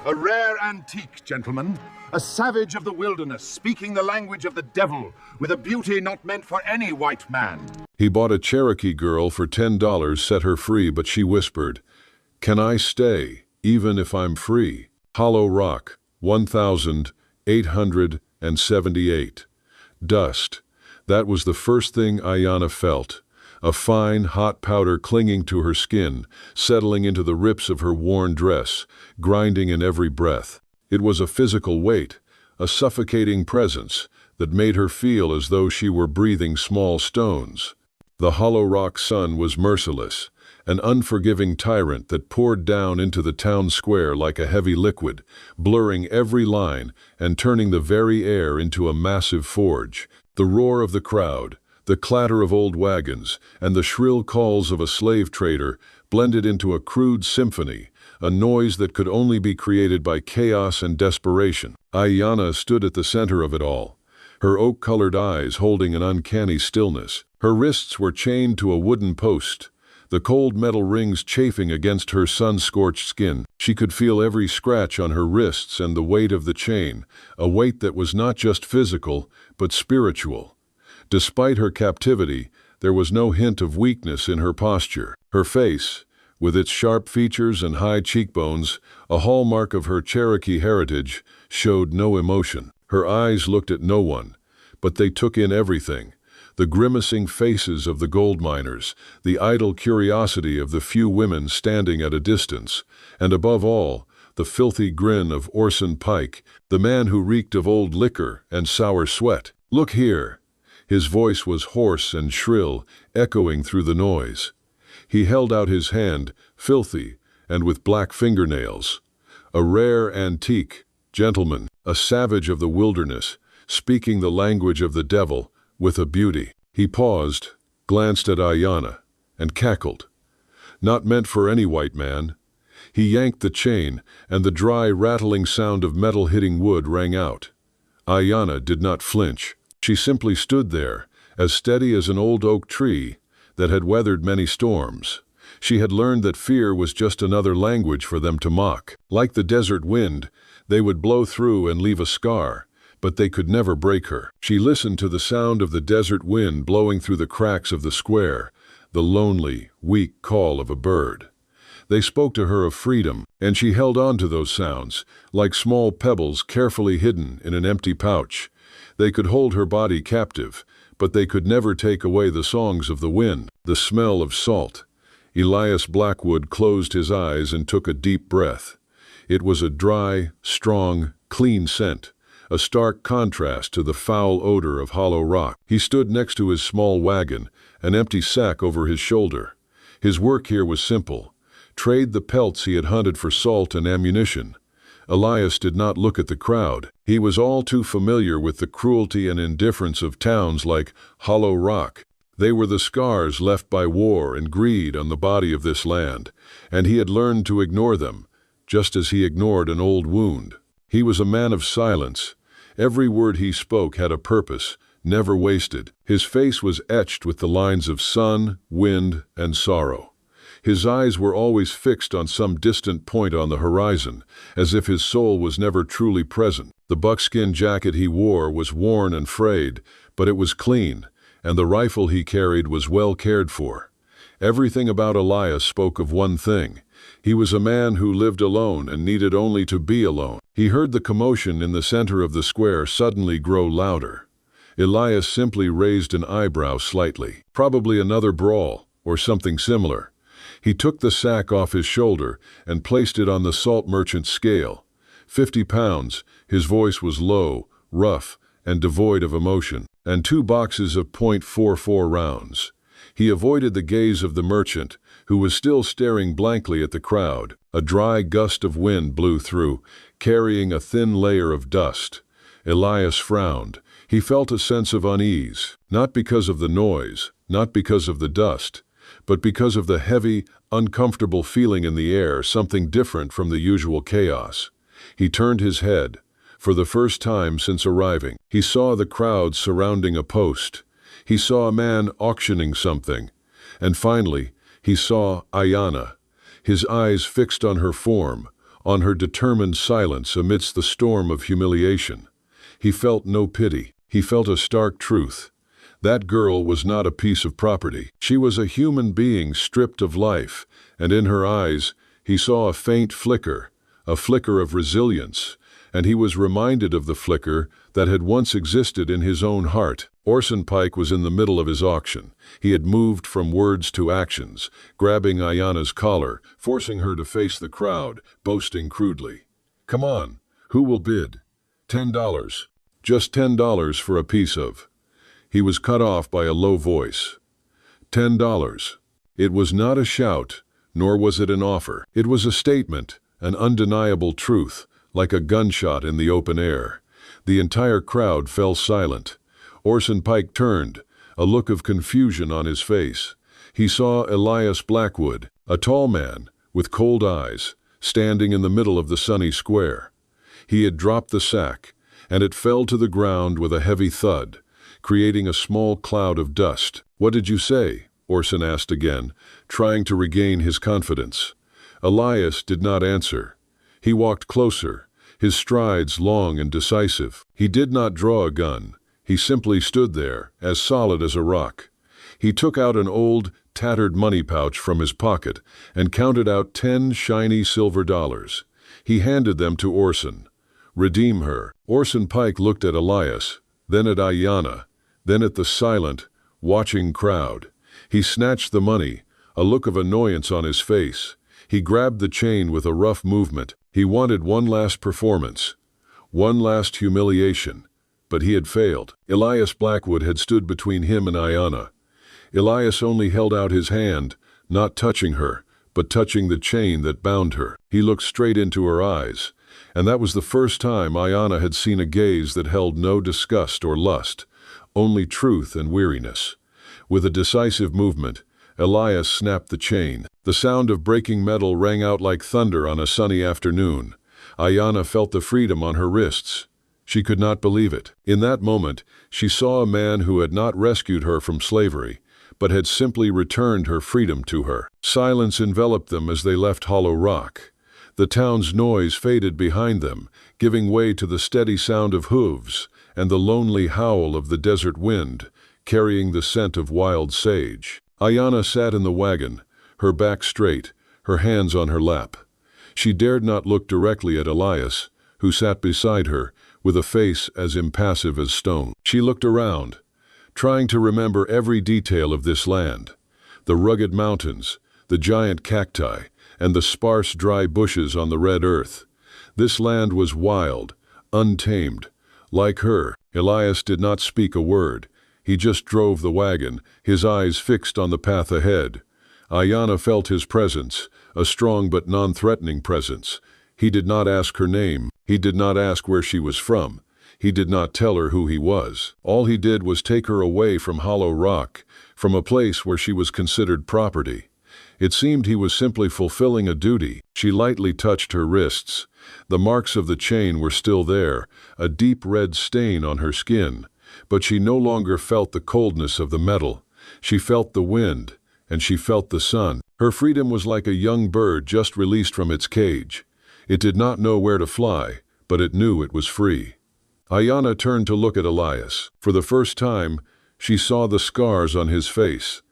A rare antique, gentlemen. A savage of the wilderness, speaking the language of the devil, with a beauty not meant for any white man. He bought a Cherokee girl for $10, set her free, but she whispered, "Can I stay, even if I'm free?" Hollow Rock, 1878. Dust. That was the first thing Ayanna felt. A fine, hot powder clinging to her skin, settling into the rips of her worn dress, grinding in every breath. It was a physical weight, a suffocating presence that made her feel as though she were breathing small stones. The Hollow Rock sun was merciless, an unforgiving tyrant that poured down into the town square like a heavy liquid, blurring every line and turning the very air into a massive forge. The roar of the crowd, the clatter of old wagons, and the shrill calls of a slave trader blended into a crude symphony, a noise that could only be created by chaos and desperation. Ayanna stood at the center of it all, her oak-colored eyes holding an uncanny stillness. Her wrists were chained to a wooden post, the cold metal rings chafing against her sun-scorched skin. She could feel every scratch on her wrists and the weight of the chain, a weight that was not just physical, but spiritual. Despite her captivity, there was no hint of weakness in her posture. Her face, with its sharp features and high cheekbones, a hallmark of her Cherokee heritage, showed no emotion. Her eyes looked at no one, but they took in everything. The grimacing faces of the gold miners, the idle curiosity of the few women standing at a distance, and above all, the filthy grin of Orson Pike, the man who reeked of old liquor and sour sweat. "Look here." His voice was hoarse and shrill, echoing through the noise. He held out his hand, filthy and with black fingernails. A rare antique, gentleman, a savage of the wilderness, speaking the language of the devil, with a beauty. He paused, glanced at Ayanna, and cackled. Not meant for any white man. He yanked the chain, and the dry, rattling sound of metal hitting wood rang out. Ayanna did not flinch. She simply stood there, as steady as an old oak tree that had weathered many storms. She had learned that fear was just another language for them to mock. Like the desert wind, they would blow through and leave a scar, but they could never break her. She listened to the sound of the desert wind blowing through the cracks of the square, the lonely, weak call of a bird. They spoke to her of freedom, and she held on to those sounds, like small pebbles carefully hidden in an empty pouch. They could hold her body captive, but they could never take away the songs of the wind, the smell of salt. Elias Blackwood closed his eyes and took a deep breath. It was a dry, strong, clean scent, a stark contrast to the foul odor of Hollow Rock. He stood next to his small wagon, an empty sack over his shoulder. His work here was simple: trade the pelts he had hunted for salt and ammunition. Elias did not look at the crowd. He was all too familiar with the cruelty and indifference of towns like Hollow Rock. They were the scars left by war and greed on the body of this land, and he had learned to ignore them, just as he ignored an old wound. He was a man of silence. Every word he spoke had a purpose, never wasted. His face was etched with the lines of sun, wind, and sorrow. His eyes were always fixed on some distant point on the horizon, as if his soul was never truly present. The buckskin jacket he wore was worn and frayed, but it was clean, and the rifle he carried was well cared for. Everything about Elias spoke of one thing: he was a man who lived alone and needed only to be alone. He heard the commotion in the center of the square suddenly grow louder. Elias simply raised an eyebrow slightly. Probably another brawl, or something similar. He took the sack off his shoulder and placed it on the salt merchant's scale. 50 pounds, his voice was low, rough, and devoid of emotion, and 2 boxes of .44 rounds. He avoided the gaze of the merchant, who was still staring blankly at the crowd. A dry gust of wind blew through, carrying a thin layer of dust. Elias frowned. He felt a sense of unease, not because of the noise, not because of the dust, but because of the heavy, uncomfortable feeling in the air, something different from the usual chaos. He turned his head. For the first time since arriving, he saw the crowd surrounding a post. He saw a man auctioning something. And finally, he saw Ayanna, his eyes fixed on her form, on her determined silence amidst the storm of humiliation. He felt no pity. He felt a stark truth. That girl was not a piece of property. She was a human being stripped of life, and in her eyes he saw a faint flicker, a flicker of resilience, and he was reminded of the flicker that had once existed in his own heart. Orson Pike was in the middle of his auction. He had moved from words to actions, grabbing Ayanna's collar, forcing her to face the crowd, boasting crudely. "Come on, who will bid? $10. Just $10 for a piece of..." He was cut off by a low voice. $10. It was not a shout, nor was it an offer. It was a statement, an undeniable truth, like a gunshot in the open air. The entire crowd fell silent. Orson Pike turned, a look of confusion on his face. He saw Elias Blackwood, a tall man, with cold eyes, standing in the middle of the sunny square. He had dropped the sack, and it fell to the ground with a heavy thud, creating a small cloud of dust. "What did you say?" Orson asked again, trying to regain his confidence. Elias did not answer. He walked closer, his strides long and decisive. He did not draw a gun. He simply stood there, as solid as a rock. He took out an old, tattered money pouch from his pocket and counted out 10 shiny silver dollars. He handed them to Orson. "Redeem her." Orson Pike looked at Elias, then at Ayanna, then at the silent, watching crowd. He snatched the money, a look of annoyance on his face. He grabbed the chain with a rough movement. He wanted one last performance, one last humiliation, but he had failed. Elias Blackwood had stood between him and Ayanna. Elias only held out his hand, not touching her, but touching the chain that bound her. He looked straight into her eyes, and that was the first time Ayanna had seen a gaze that held no disgust or lust, only truth and weariness. With a decisive movement, Elias snapped the chain. The sound of breaking metal rang out like thunder on a sunny afternoon. Ayanna felt the freedom on her wrists. She could not believe it. In that moment, she saw a man who had not rescued her from slavery, but had simply returned her freedom to her. Silence enveloped them as they left Hollow Rock. The town's noise faded behind them, giving way to the steady sound of hooves and the lonely howl of the desert wind, carrying the scent of wild sage. Ayanna sat in the wagon, her back straight, her hands on her lap. She dared not look directly at Elias, who sat beside her, with a face as impassive as stone. She looked around, trying to remember every detail of this land. The rugged mountains, the giant cacti, and the sparse dry bushes on the red earth. This land was wild, untamed. Like her, Elias did not speak a word. He just drove the wagon, his eyes fixed on the path ahead. Ayanna felt his presence, a strong but non-threatening presence. He did not ask her name. He did not ask where she was from. He did not tell her who he was. All he did was take her away from Hollow Rock, from a place where she was considered property. It seemed he was simply fulfilling a duty. She lightly touched her wrists. The marks of the chain were still there, a deep red stain on her skin. But she no longer felt the coldness of the metal. She felt the wind, and she felt the sun. Her freedom was like a young bird just released from its cage. It did not know where to fly, but it knew it was free. Ayanna turned to look at Elias. For the first time, she saw the scars on his face.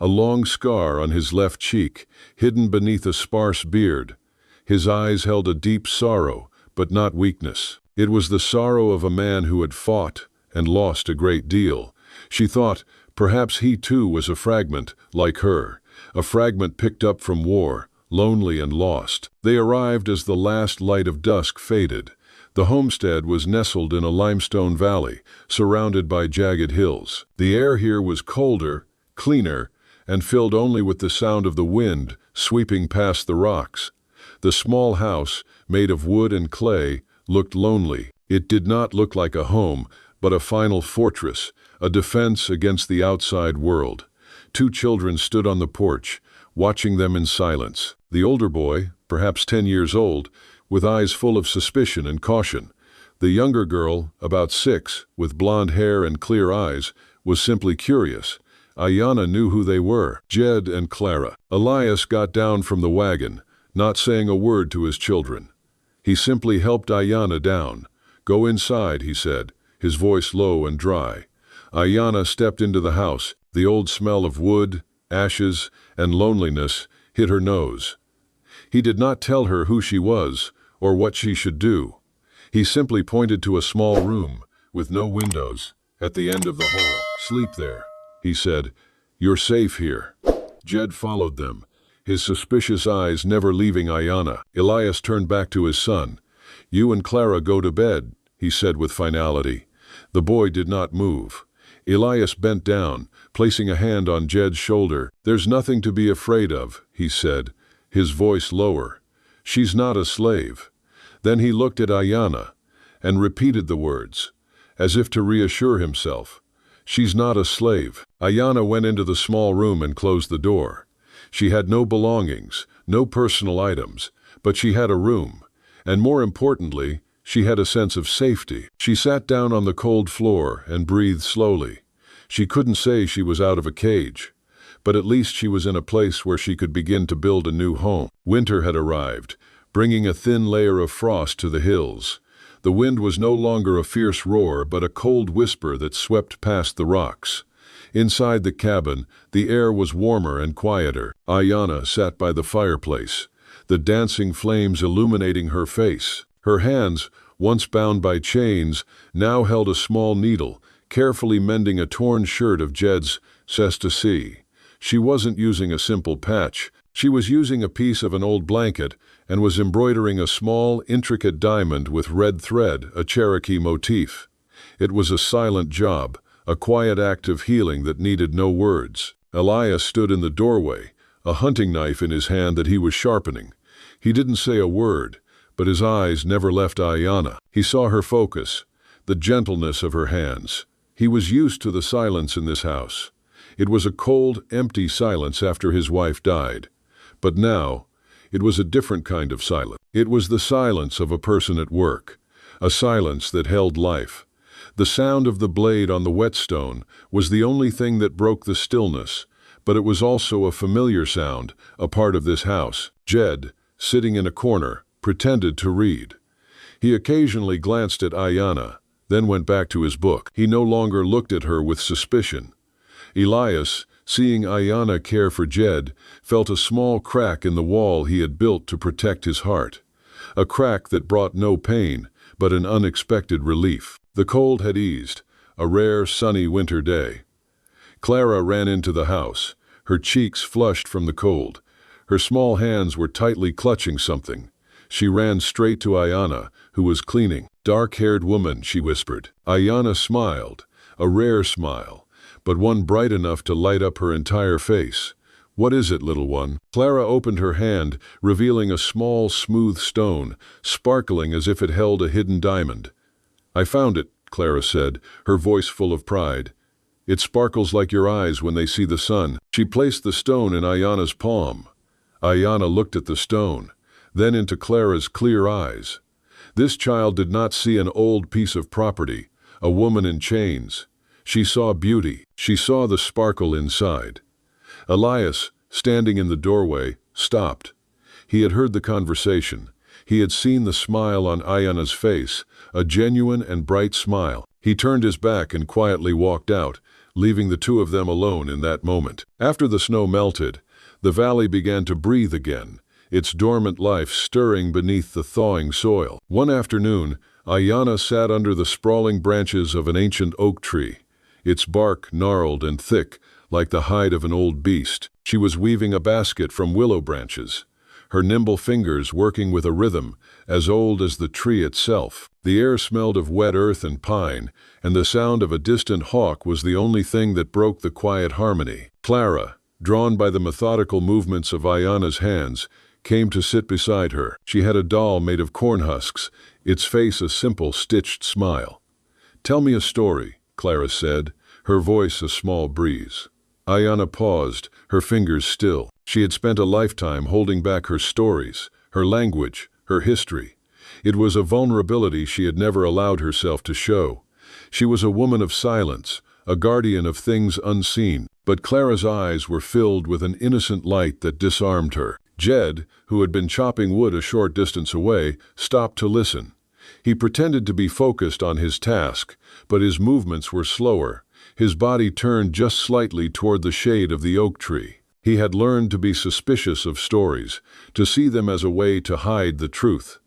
A long scar on his left cheek, hidden beneath a sparse beard. His eyes held a deep sorrow, but not weakness. It was the sorrow of a man who had fought and lost a great deal. She thought perhaps he too was a fragment, like her, a fragment picked up from war, lonely and lost. They arrived as the last light of dusk faded. The homestead was nestled in a limestone valley, surrounded by jagged hills. The air here was colder, cleaner, and filled only with the sound of the wind sweeping past the rocks. The small house, made of wood and clay, looked lonely. It did not look like a home, but a final fortress, a defense against the outside world. Two children stood on the porch, watching them in silence. The older boy, perhaps 10 years old, with eyes full of suspicion and caution. The younger girl, about 6, with blonde hair and clear eyes, was simply curious. Ayanna knew who they were, Jed and Clara. Elias got down from the wagon, not saying a word to his children. He simply helped Ayanna down. "Go inside," he said, his voice low and dry. Ayanna stepped into the house. The old smell of wood, ashes, and loneliness hit her nose. He did not tell her who she was or what she should do. He simply pointed to a small room with no windows at the end of the hall. "Sleep there," he said. "You're safe here." Jed followed them, his suspicious eyes never leaving Ayanna. Elias turned back to his son. "You and Clara go to bed," he said with finality. The boy did not move. Elias bent down, placing a hand on Jed's shoulder. "There's nothing to be afraid of," he said, his voice lower. "She's not a slave." Then he looked at Ayanna and repeated the words, as if to reassure himself. "She's not a slave." Ayanna went into the small room and closed the door. She had no belongings, no personal items, but she had a room, and more importantly, she had a sense of safety. She sat down on the cold floor and breathed slowly. She couldn't say she was out of a cage, but at least she was in a place where she could begin to build a new home. Winter had arrived, bringing a thin layer of frost to the hills. The wind was no longer a fierce roar, but a cold whisper that swept past the rocks. Inside the cabin, the air was warmer and quieter. Ayanna sat by the fireplace, the dancing flames illuminating her face. Her hands, once bound by chains, now held a small needle, carefully mending a torn shirt of Jed's cestasee. She wasn't using a simple patch. She was using a piece of an old blanket and was embroidering a small, intricate diamond with red thread, a Cherokee motif. It was a silent job, a quiet act of healing that needed no words. Elias stood in the doorway, a hunting knife in his hand that he was sharpening. He didn't say a word, but his eyes never left Ayanna. He saw her focus, the gentleness of her hands. He was used to the silence in this house. It was a cold, empty silence after his wife died. But now, it was a different kind of silence. It was the silence of a person at work, a silence that held life. The sound of the blade on the whetstone was the only thing that broke the stillness, but it was also a familiar sound, a part of this house. Jed, sitting in a corner, pretended to read. He occasionally glanced at Ayanna, then went back to his book. He no longer looked at her with suspicion. Elias, seeing Ayanna care for Jed, felt a small crack in the wall he had built to protect his heart. A crack that brought no pain, but an unexpected relief. The cold had eased, a rare sunny winter day. Clara ran into the house, her cheeks flushed from the cold. Her small hands were tightly clutching something. She ran straight to Ayanna, who was cleaning. "Dark-haired woman," she whispered. Ayanna smiled, a rare smile, but one bright enough to light up her entire face. "What is it, little one?" Clara opened her hand, revealing a small, smooth stone, sparkling as if it held a hidden diamond. "I found it," Clara said, her voice full of pride. "It sparkles like your eyes when they see the sun." She placed the stone in Ayanna's palm. Ayanna looked at the stone, then into Clara's clear eyes. This child did not see an old piece of property, a woman in chains. She saw beauty. She saw the sparkle inside. Elias, standing in the doorway, stopped. He had heard the conversation. He had seen the smile on Ayanna's face, a genuine and bright smile. He turned his back and quietly walked out, leaving the two of them alone in that moment. After the snow melted, the valley began to breathe again, its dormant life stirring beneath the thawing soil. One afternoon, Ayanna sat under the sprawling branches of an ancient oak tree, its bark gnarled and thick like the hide of an old beast. She was weaving a basket from willow branches, her nimble fingers working with a rhythm as old as the tree itself. The air smelled of wet earth and pine, and the sound of a distant hawk was the only thing that broke the quiet harmony. Clara, drawn by the methodical movements of Ayanna's hands, came to sit beside her. She had a doll made of corn husks, its face a simple stitched smile. "Tell me a story," Clara said, her voice a small breeze. Ayanna paused, her fingers still. She had spent a lifetime holding back her stories, her language, her history. It was a vulnerability she had never allowed herself to show. She was a woman of silence, a guardian of things unseen. But Clara's eyes were filled with an innocent light that disarmed her. Jed, who had been chopping wood a short distance away, stopped to listen. He pretended to be focused on his task, but his movements were slower. His body turned just slightly toward the shade of the oak tree. He had learned to be suspicious of stories, to see them as a way to hide the truth.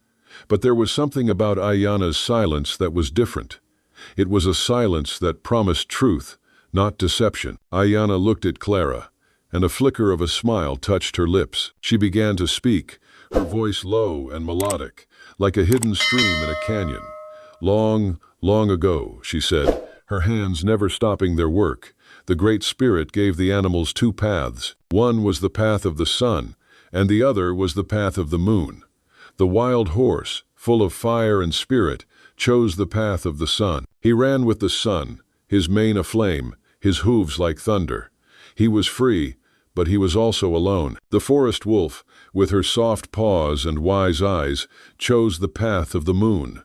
But there was something about Ayana's silence that was different. It was a silence that promised truth, not deception. Ayana looked at Clara, and a flicker of a smile touched her lips. She began to speak, her voice low and melodic, like a hidden stream in a canyon. Long, long ago, she said, her hands never stopping their work, the Great Spirit gave the animals two paths. One was the path of the sun, and the other was the path of the moon. The wild horse, full of fire and spirit, chose the path of the sun. He ran with the sun, his mane aflame, his hooves like thunder. He was free, but he was also alone. The forest wolf, with her soft paws and wise eyes, chose the path of the moon.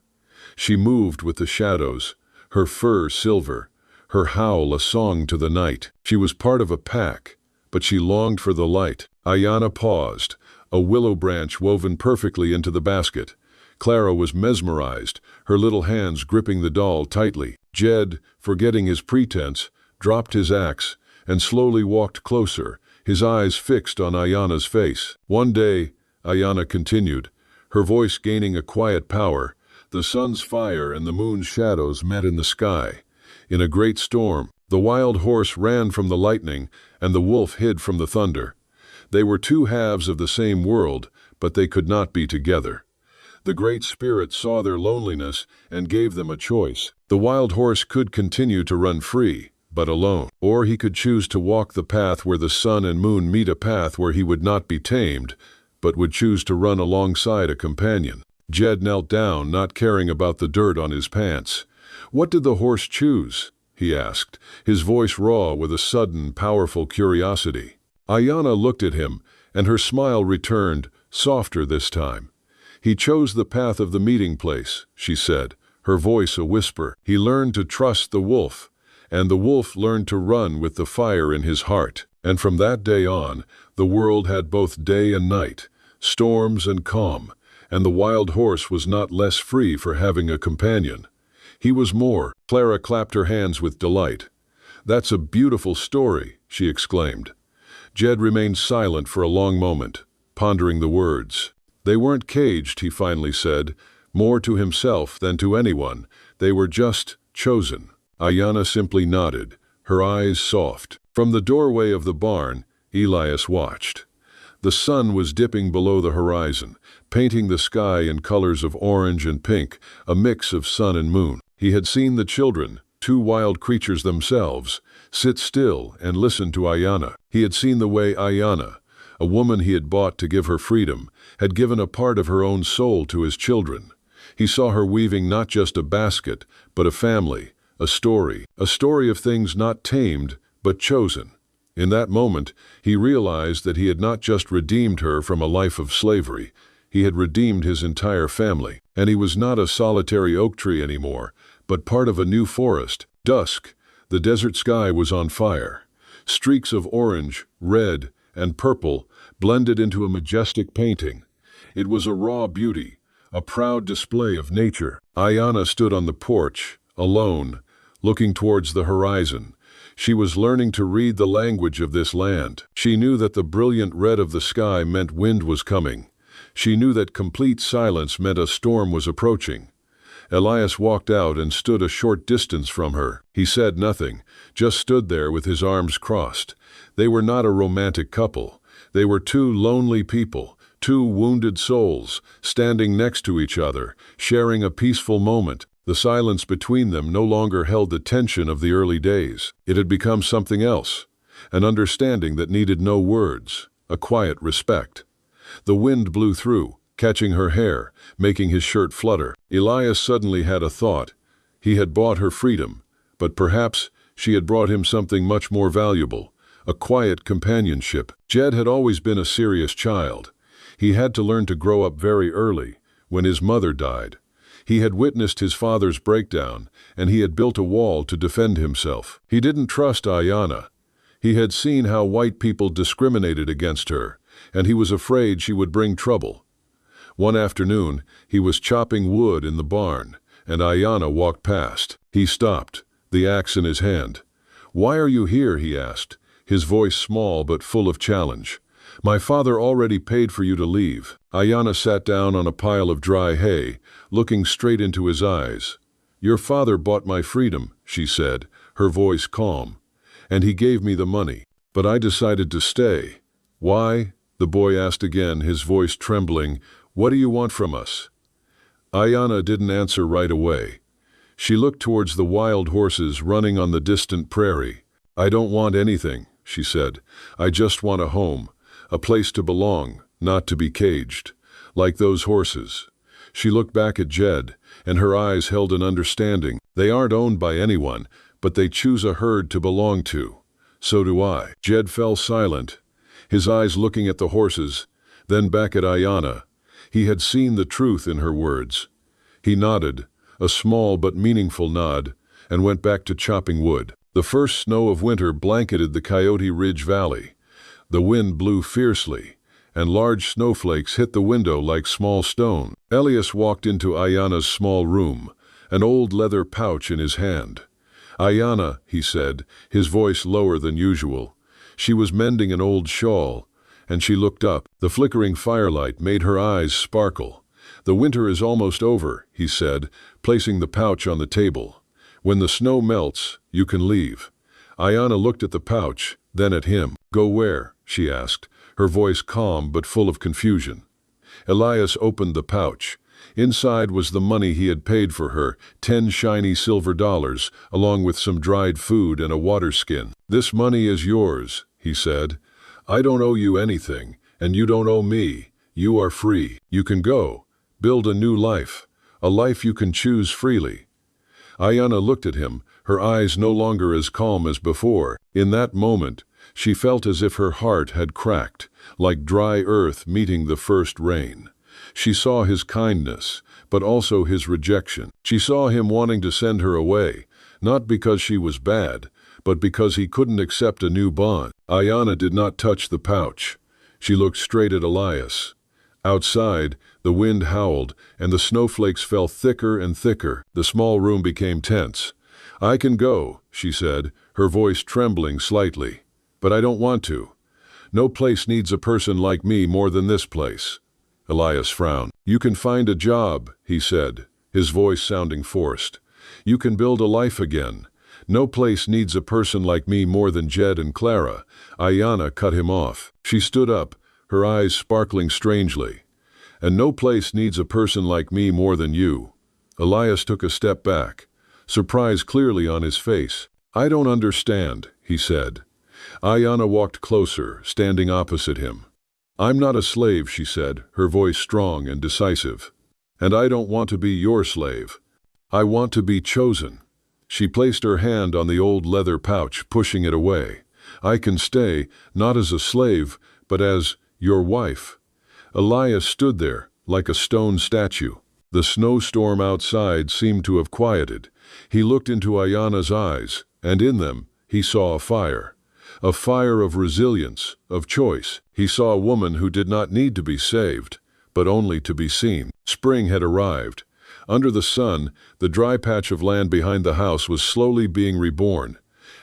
She moved with the shadows, her fur silver, her howl a song to the night. She was part of a pack, but she longed for the light. Ayana paused, a willow branch woven perfectly into the basket. Clara was mesmerized, her little hands gripping the doll tightly. Jed, forgetting his pretense, dropped his axe and slowly walked closer, his eyes fixed on Ayana's face. One day, Ayana continued, her voice gaining a quiet power, the sun's fire and the moon's shadows met in the sky. In a great storm, the wild horse ran from the lightning, and the wolf hid from the thunder. They were two halves of the same world, but they could not be together. The Great Spirit saw their loneliness and gave them a choice. The wild horse could continue to run free, but alone. Or he could choose to walk the path where the sun and moon meet, a path where he would not be tamed, but would choose to run alongside a companion. Jed knelt down, not caring about the dirt on his pants. "What did the horse choose?" he asked, his voice raw with a sudden, powerful curiosity. Ayana looked at him, and her smile returned, softer this time. "He chose the path of the meeting place," she said, her voice a whisper. "He learned to trust the wolf, and the wolf learned to run with the fire in his heart. And from that day on, the world had both day and night, storms and calm, and the wild horse was not less free for having a companion. He was more." Clara clapped her hands with delight. "That's a beautiful story," she exclaimed. Jed remained silent for a long moment, pondering the words. "They weren't caged," he finally said, more to himself than to anyone. "They were just chosen." Ayana simply nodded, her eyes soft. From the doorway of the barn, Elias watched. The sun was dipping below the horizon, painting the sky in colors of orange and pink, a mix of sun and moon. He had seen the children, two wild creatures themselves, sit still and listen to Ayana. He had seen the way Ayana, a woman he had bought to give her freedom, had given a part of her own soul to his children. He saw her weaving not just a basket, but a family, a story of things not tamed, but chosen. In that moment, he realized that he had not just redeemed her from a life of slavery, he had redeemed his entire family. And he was not a solitary oak tree anymore, but part of a new forest. Dusk, the desert sky was on fire. Streaks of orange, red, and purple blended into a majestic painting. It was a raw beauty, a proud display of nature. Ayana stood on the porch, alone, looking towards the horizon. She was learning to read the language of this land. She knew that the brilliant red of the sky meant wind was coming. She knew that complete silence meant a storm was approaching. Elias walked out and stood a short distance from her. He said nothing, just stood there with his arms crossed. They were not a romantic couple. They were two lonely people, two wounded souls, standing next to each other, sharing a peaceful moment. The silence between them no longer held the tension of the early days. It had become something else, an understanding that needed no words, a quiet respect. The wind blew through, catching her hair, making his shirt flutter. Elias suddenly had a thought. He had bought her freedom, but perhaps she had brought him something much more valuable, a quiet companionship. Jed had always been a serious child. He had to learn to grow up very early, when his mother died. He had witnessed his father's breakdown, and he had built a wall to defend himself. He didn't trust Ayana. He had seen how white people discriminated against her, and he was afraid she would bring trouble. One afternoon, he was chopping wood in the barn, and Ayana walked past. He stopped, the axe in his hand. "Why are you here?" he asked, his voice small but full of challenge. "My father already paid for you to leave." Ayana sat down on a pile of dry hay, looking straight into his eyes. "Your father bought my freedom," she said, her voice calm. "And he gave me the money. But I decided to stay." "Why?" the boy asked again, his voice trembling. "What do you want from us?" Ayana didn't answer right away. She looked towards the wild horses running on the distant prairie. "I don't want anything," she said. "I just want a home, a place to belong, not to be caged, like those horses." She looked back at Jed, and her eyes held an understanding. "They aren't owned by anyone, but they choose a herd to belong to. So do I." Jed fell silent, his eyes looking at the horses, then back at Ayana. He had seen the truth in her words. He nodded, a small but meaningful nod, and went back to chopping wood. The first snow of winter blanketed the Coyote Ridge Valley. The wind blew fiercely, and large snowflakes hit the window like small stones. Elias walked into Ayana's small room, an old leather pouch in his hand. "Ayana," he said, his voice lower than usual. She was mending an old shawl, and she looked up. The flickering firelight made her eyes sparkle. "The winter is almost over," he said, placing the pouch on the table. "When the snow melts, you can leave." Ayana looked at the pouch, then at him. "Go where?" she asked, her voice calm but full of confusion. Elias opened the pouch. Inside was the money he had paid for her, 10 shiny silver dollars, along with some dried food and a water skin. "This money is yours," he said. "I don't owe you anything, and you don't owe me. You are free. You can go. Build a new life, a life you can choose freely." Ayana looked at him, her eyes no longer as calm as before. In that moment, she felt as if her heart had cracked, like dry earth meeting the first rain. She saw his kindness, but also his rejection. She saw him wanting to send her away, not because she was bad, but because he couldn't accept a new bond. Ayana did not touch the pouch. She looked straight at Elias. Outside, the wind howled, and the snowflakes fell thicker and thicker. The small room became tense. "I can go," she said, her voice trembling slightly. "But I don't want to. No place needs a person like me more than this place." Elias frowned. "You can find a job," he said, his voice sounding forced. "You can build a life again. No place needs a person like me more than Jed and Clara." Ayana cut him off. She stood up, her eyes sparkling strangely. "And no place needs a person like me more than you." Elias took a step back, surprise clearly on his face. "I don't understand," he said. Ayana walked closer, standing opposite him. "I'm not a slave," she said, her voice strong and decisive. "And I don't want to be your slave. I want to be chosen." She placed her hand on the old leather pouch, pushing it away. "I can stay, not as a slave, but as your wife." Elias stood there, like a stone statue. The snowstorm outside seemed to have quieted. He looked into Ayana's eyes, and in them he saw a fire. A fire of resilience, of choice. He saw a woman who did not need to be saved, but only to be seen. Spring had arrived. Under the sun, the dry patch of land behind the house was slowly being reborn.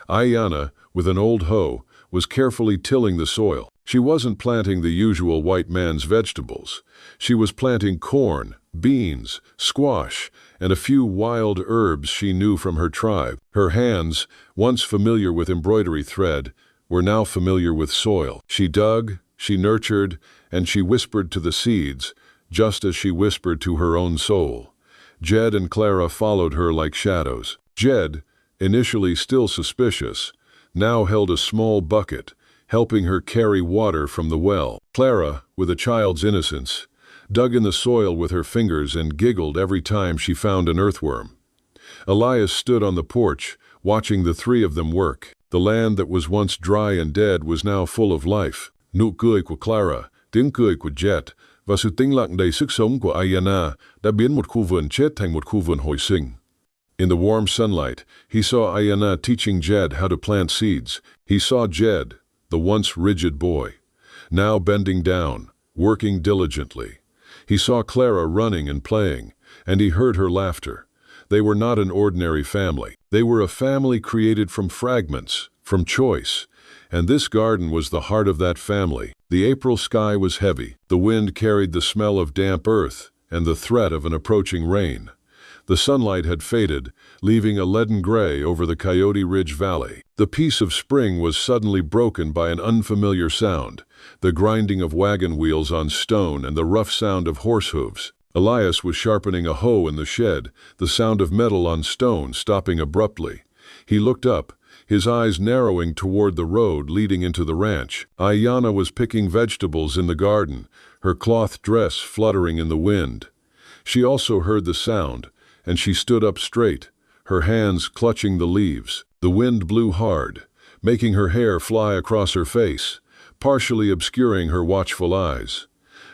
Ayana, with an old hoe, was carefully tilling the soil. She wasn't planting the usual white man's vegetables. She was planting corn, beans, squash, and a few wild herbs she knew from her tribe. Her hands, once familiar with embroidery thread, were now familiar with soil. She dug, she nurtured, and she whispered to the seeds, just as she whispered to her own soul. Jed and Clara followed her like shadows. Jed, initially still suspicious, now held a small bucket, helping her carry water from the well. Clara, with a child's innocence, dug in the soil with her fingers and giggled every time she found an earthworm. Elias stood on the porch, watching the three of them work. The land that was once dry and dead was now full of life. Nụ cười của Clara, tiếng cười của Jet và sự tĩnh lặng đầy sức sống của Ayana đã biến một khu vườn chết thành một khu vườn hồi sinh. In the warm sunlight, he saw Ayana teaching Jed how to plant seeds. He saw Jed, the once rigid boy, now bending down, working diligently. He saw Clara running and playing, and he heard her laughter. They were not an ordinary family. They were a family created from fragments, from choice. And this garden was the heart of that family. The April sky was heavy. The wind carried the smell of damp earth and the threat of an approaching rain. The sunlight had faded, leaving a leaden gray over the Coyote Ridge Valley. The peace of spring was suddenly broken by an unfamiliar sound, the grinding of wagon wheels on stone and the rough sound of horse hooves. Elias was sharpening a hoe in the shed, the sound of metal on stone stopping abruptly. He looked up, his eyes narrowing toward the road leading into the ranch. Ayanna was picking vegetables in the garden, her cloth dress fluttering in the wind. She also heard the sound, and she stood up straight, her hands clutching the leaves. The wind blew hard, making her hair fly across her face, partially obscuring her watchful eyes.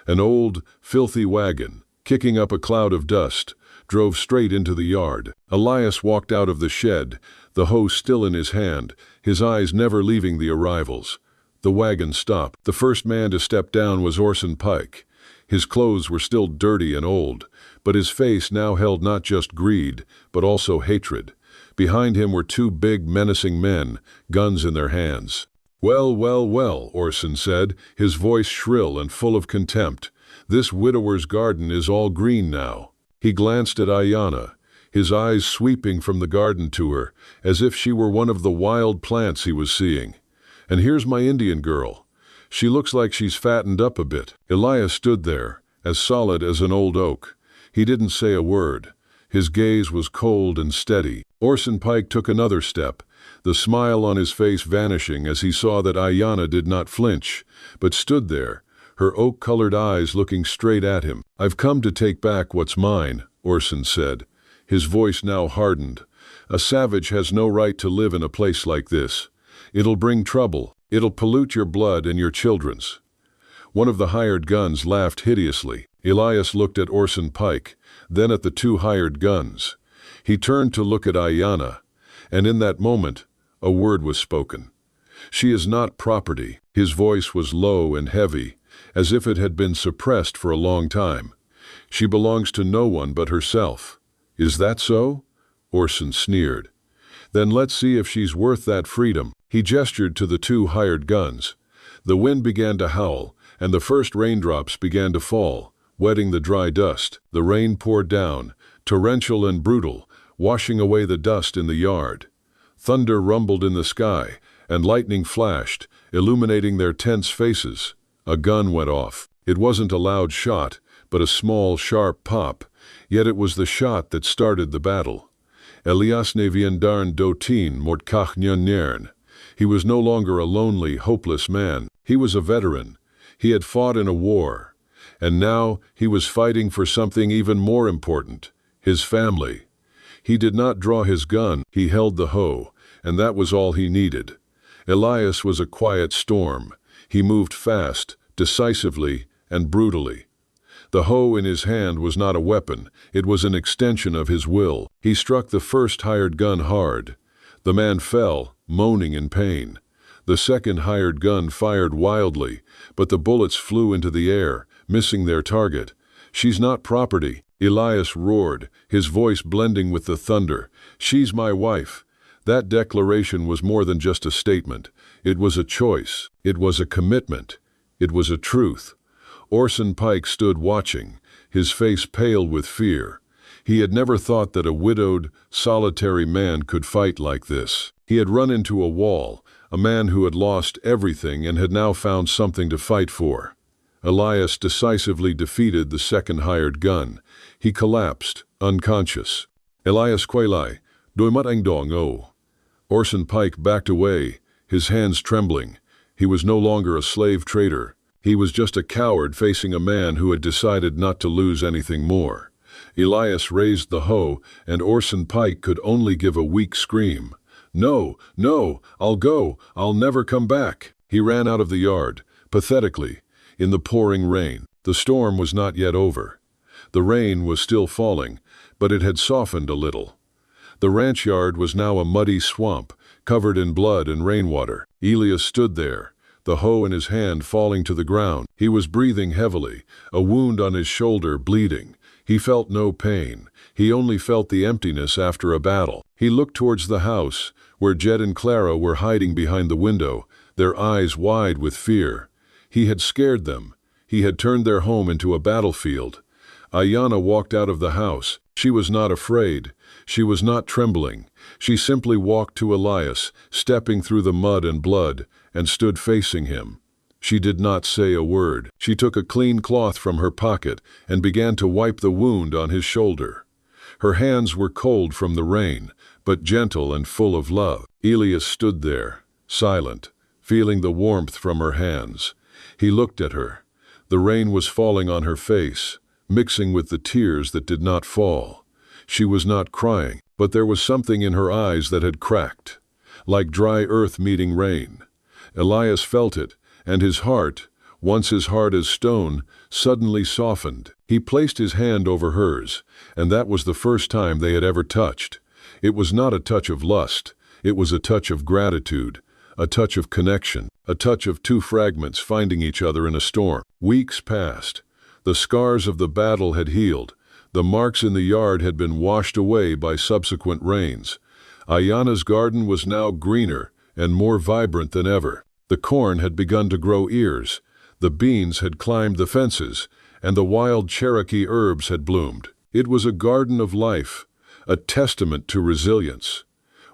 An old, filthy wagon, kicking up a cloud of dust, drove straight into the yard. Elias walked out of the shed, the hoe still in his hand, his eyes never leaving the arrivals. The wagon stopped. The first man to step down was Orson Pike. His clothes were still dirty and old, but his face now held not just greed, but also hatred. Behind him were two big, menacing men, guns in their hands. "Well, well, well," Orson said, his voice shrill and full of contempt. "This widower's garden is all green now." He glanced at Ayanna, his eyes sweeping from the garden to her, as if she were one of the wild plants he was seeing. "And here's my Indian girl. She looks like she's fattened up a bit." Elias stood there, as solid as an old oak. He didn't say a word. His gaze was cold and steady. Orson Pike took another step, the smile on his face vanishing as he saw that Ayanna did not flinch, but stood there, her oak-colored eyes looking straight at him. "I've come to take back what's mine," Orson said, his voice now hardened. "A savage has no right to live in a place like this. It'll bring trouble. It'll pollute your blood and your children's." One of the hired guns laughed hideously. Elias looked at Orson Pike, then at the two hired guns. He turned to look at Ayanna, and in that moment, a word was spoken. "She is not property." His voice was low and heavy, as if it had been suppressed for a long time. "She belongs to no one but herself." "Is that so?" Orson sneered. "Then let's see if she's worth that freedom." He gestured to the two hired guns. The wind began to howl, and the first raindrops began to fall, wetting the dry dust. The rain poured down, torrential and brutal, washing away the dust in the yard. Thunder rumbled in the sky, and lightning flashed, illuminating their tense faces. A gun went off. It wasn't a loud shot, but a small, sharp pop, yet it was the shot that started the battle. Elias ne viendaren dotin mortkach nern. He was no longer a lonely, hopeless man. He was a veteran. He had fought in a war. And now he was fighting for something even more important, his family. He did not draw his gun, he held the hoe, and that was all he needed. Elias was a quiet storm. He moved fast, decisively, and brutally. The hoe in his hand was not a weapon, it was an extension of his will. He struck the first hired gun hard. The man fell, moaning in pain. The second hired gun fired wildly, but the bullets flew into the air, missing their target. "She's not property," Elias roared, his voice blending with the thunder. "She's my wife." That declaration was more than just a statement. It was a choice. It was a commitment. It was a truth. Orson Pike stood watching, his face pale with fear. He had never thought that a widowed, solitary man could fight like this. He had run into a wall, a man who had lost everything and had now found something to fight for. Elias decisively defeated the second hired gun. He collapsed, unconscious. "Elias Quaylai, doimat ang dong o." Orson Pike backed away, his hands trembling. He was no longer a slave trader. He was just a coward facing a man who had decided not to lose anything more. Elias raised the hoe, and Orson Pike could only give a weak scream. "No, no, I'll go. I'll never come back." He ran out of the yard, pathetically, in the pouring rain. The storm was not yet over. The rain was still falling, but it had softened a little. The ranch yard was now a muddy swamp, covered in blood and rainwater. Elias stood there, the hoe in his hand falling to the ground. He was breathing heavily, a wound on his shoulder bleeding. He felt no pain. He only felt the emptiness after a battle. He looked towards the house, where Jed and Clara were hiding behind the window, their eyes wide with fear. He had scared them. He had turned their home into a battlefield. Ayanna walked out of the house. She was not afraid. She was not trembling. She simply walked to Elias, stepping through the mud and blood, and stood facing him. She did not say a word. She took a clean cloth from her pocket and began to wipe the wound on his shoulder. Her hands were cold from the rain, but gentle and full of love. Elias stood there, silent, feeling the warmth from her hands. He looked at her. The rain was falling on her face, mixing with the tears that did not fall. She was not crying, but there was something in her eyes that had cracked, like dry earth meeting rain. Elias felt it, and his heart, once as hard as stone, suddenly softened. He placed his hand over hers, and that was the first time they had ever touched. It was not a touch of lust, it was a touch of gratitude, a touch of connection, a touch of two fragments finding each other in a storm. Weeks passed. The scars of the battle had healed. The marks in the yard had been washed away by subsequent rains. Ayanna's garden was now greener and more vibrant than ever. The corn had begun to grow ears, the beans had climbed the fences, and the wild Cherokee herbs had bloomed. It was a garden of life, a testament to resilience.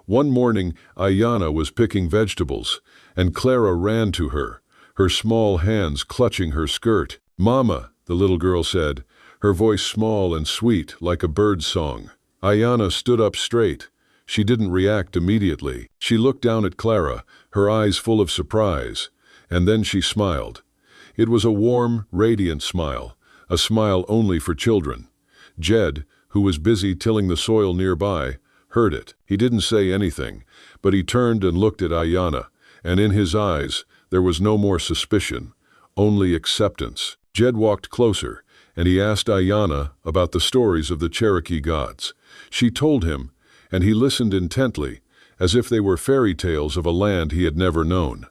One morning, Ayanna was picking vegetables, and Clara ran to her, her small hands clutching her skirt. "Mama," the little girl said, her voice small and sweet like a bird's song. Ayanna stood up straight. She didn't react immediately. She looked down at Clara, her eyes full of surprise, and then she smiled. It was a warm, radiant smile, a smile only for children. Jed, who was busy tilling the soil nearby, heard it. He didn't say anything, but he turned and looked at Ayanna, and in his eyes there was no more suspicion, only acceptance. Jed walked closer, and he asked Ayanna about the stories of the Cherokee gods. She told him, and he listened intently, as if they were fairy tales of a land he had never known.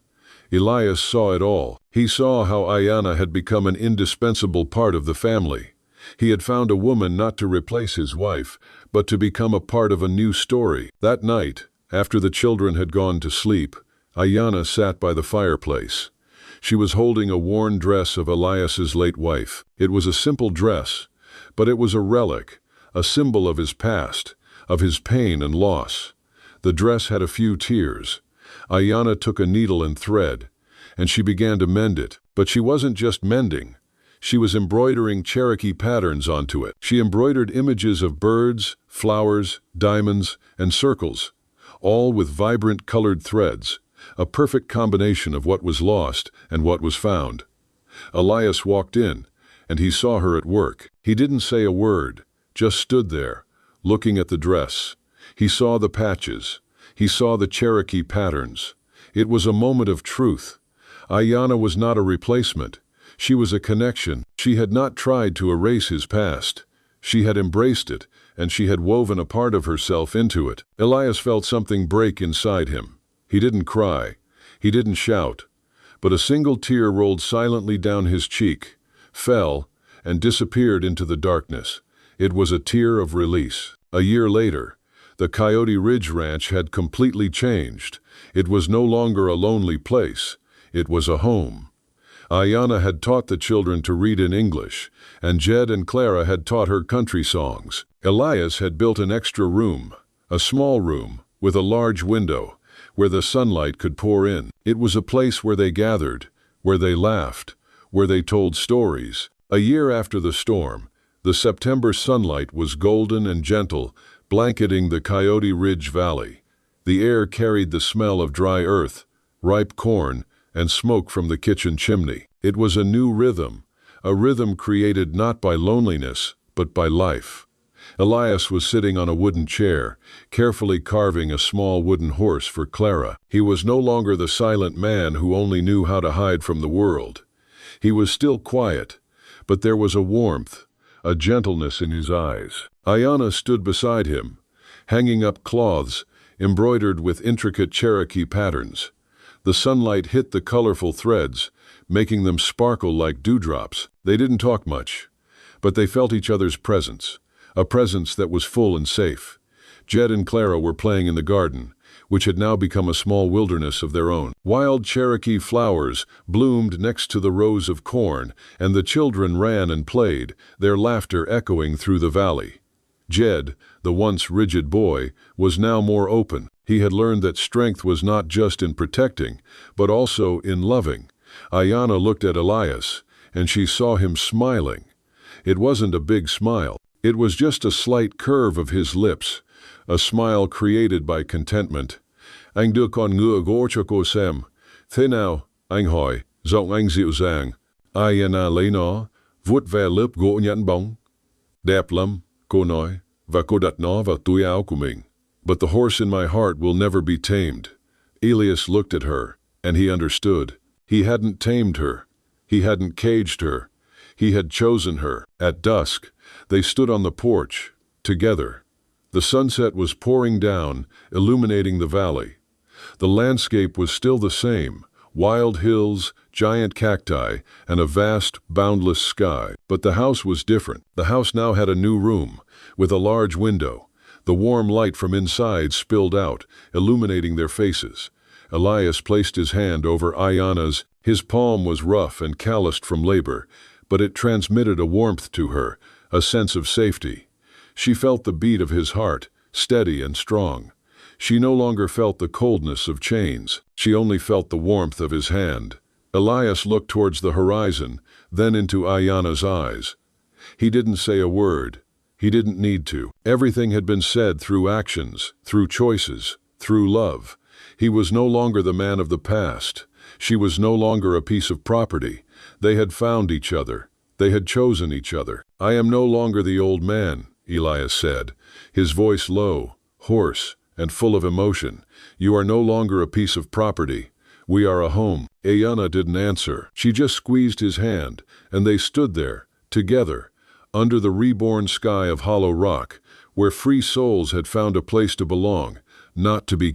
Elias saw it all. He saw how Ayanna had become an indispensable part of the family. He had found a woman not to replace his wife, but to become a part of a new story. That night, after the children had gone to sleep, Ayanna sat by the fireplace. She was holding a worn dress of Elias's late wife. It was a simple dress, but it was a relic, a symbol of his past, of his pain and loss. The dress had a few tears. Ayanna took a needle and thread, and she began to mend it. But she wasn't just mending. She was embroidering Cherokee patterns onto it. She embroidered images of birds, flowers, diamonds, and circles, all with vibrant colored threads, a perfect combination of what was lost and what was found. Elias walked in, and he saw her at work. He didn't say a word, just stood there, looking at the dress. He saw the patches. He saw the Cherokee patterns. It was a moment of truth. Ayanna was not a replacement. She was a connection. She had not tried to erase his past. She had embraced it, and she had woven a part of herself into it. Elias felt something break inside him. He didn't cry. He didn't shout. But a single tear rolled silently down his cheek, fell, and disappeared into the darkness. It was a tear of release. A year later, the Coyote Ridge Ranch had completely changed. It was no longer a lonely place. It was a home. Ayanna had taught the children to read in English, and Jed and Clara had taught her country songs. Elias had built an extra room, a small room, with a large window, where the sunlight could pour in. It was a place where they gathered, where they laughed, where they told stories. A year after the storm, the September sunlight was golden and gentle, blanketing the Coyote Ridge Valley. The air carried the smell of dry earth, ripe corn, and smoke from the kitchen chimney. It was a new rhythm, a rhythm created not by loneliness, but by life. Elias was sitting on a wooden chair, carefully carving a small wooden horse for Clara. He was no longer the silent man who only knew how to hide from the world. He was still quiet, but there was a warmth, a gentleness in his eyes. Ayanna stood beside him, hanging up cloths embroidered with intricate Cherokee patterns. The sunlight hit the colorful threads, making them sparkle like dewdrops. They didn't talk much, but they felt each other's presence, a presence that was full and safe. Jed and Clara were playing in the garden, which had now become a small wilderness of their own. Wild Cherokee flowers bloomed next to the rows of corn, and the children ran and played, their laughter echoing through the valley. Jed, the once rigid boy, was now more open. He had learned that strength was not just in protecting, but also in loving. Ayanna looked at Elias, and she saw him smiling. It wasn't a big smile. It was just a slight curve of his lips, a smile created by contentment. Anh đưa con ngựa gỗ cho cô xem. Thế nào, anh hỏi, giọng anh dịu dàng. Ayanna lấy nó, vuốt ve lớp gỗ nhẵn bóng. Đẹp lắm, cô nói, và cô đặt nó vào túi áo của mình. But the horse in my heart will never be tamed. Elias looked at her, and he understood. He hadn't tamed her. He hadn't caged her. He had chosen her. At dusk, they stood on the porch, together. The sunset was pouring down, illuminating the valley. The landscape was still the same, wild hills, giant cacti, and a vast, boundless sky. But the house was different. The house now had a new room, with a large window. The warm light from inside spilled out, illuminating their faces. Elias placed his hand over Ayanna's. His palm was rough and calloused from labor, but it transmitted a warmth to her, a sense of safety. She felt the beat of his heart, steady and strong. She no longer felt the coldness of chains. She only felt the warmth of his hand. Elias looked towards the horizon, then into Ayanna's eyes. He didn't say a word. He didn't need to. Everything had been said through actions, through choices, through love. He was no longer the man of the past. She was no longer a piece of property. They had found each other. They had chosen each other. I am no longer the old man, Elias said, his voice low, hoarse, and full of emotion. You are no longer a piece of property. We are a home. Ayanna didn't answer. She just squeezed his hand, and they stood there, together, under the reborn sky of Hollow Rock, where free souls had found a place to belong, not to be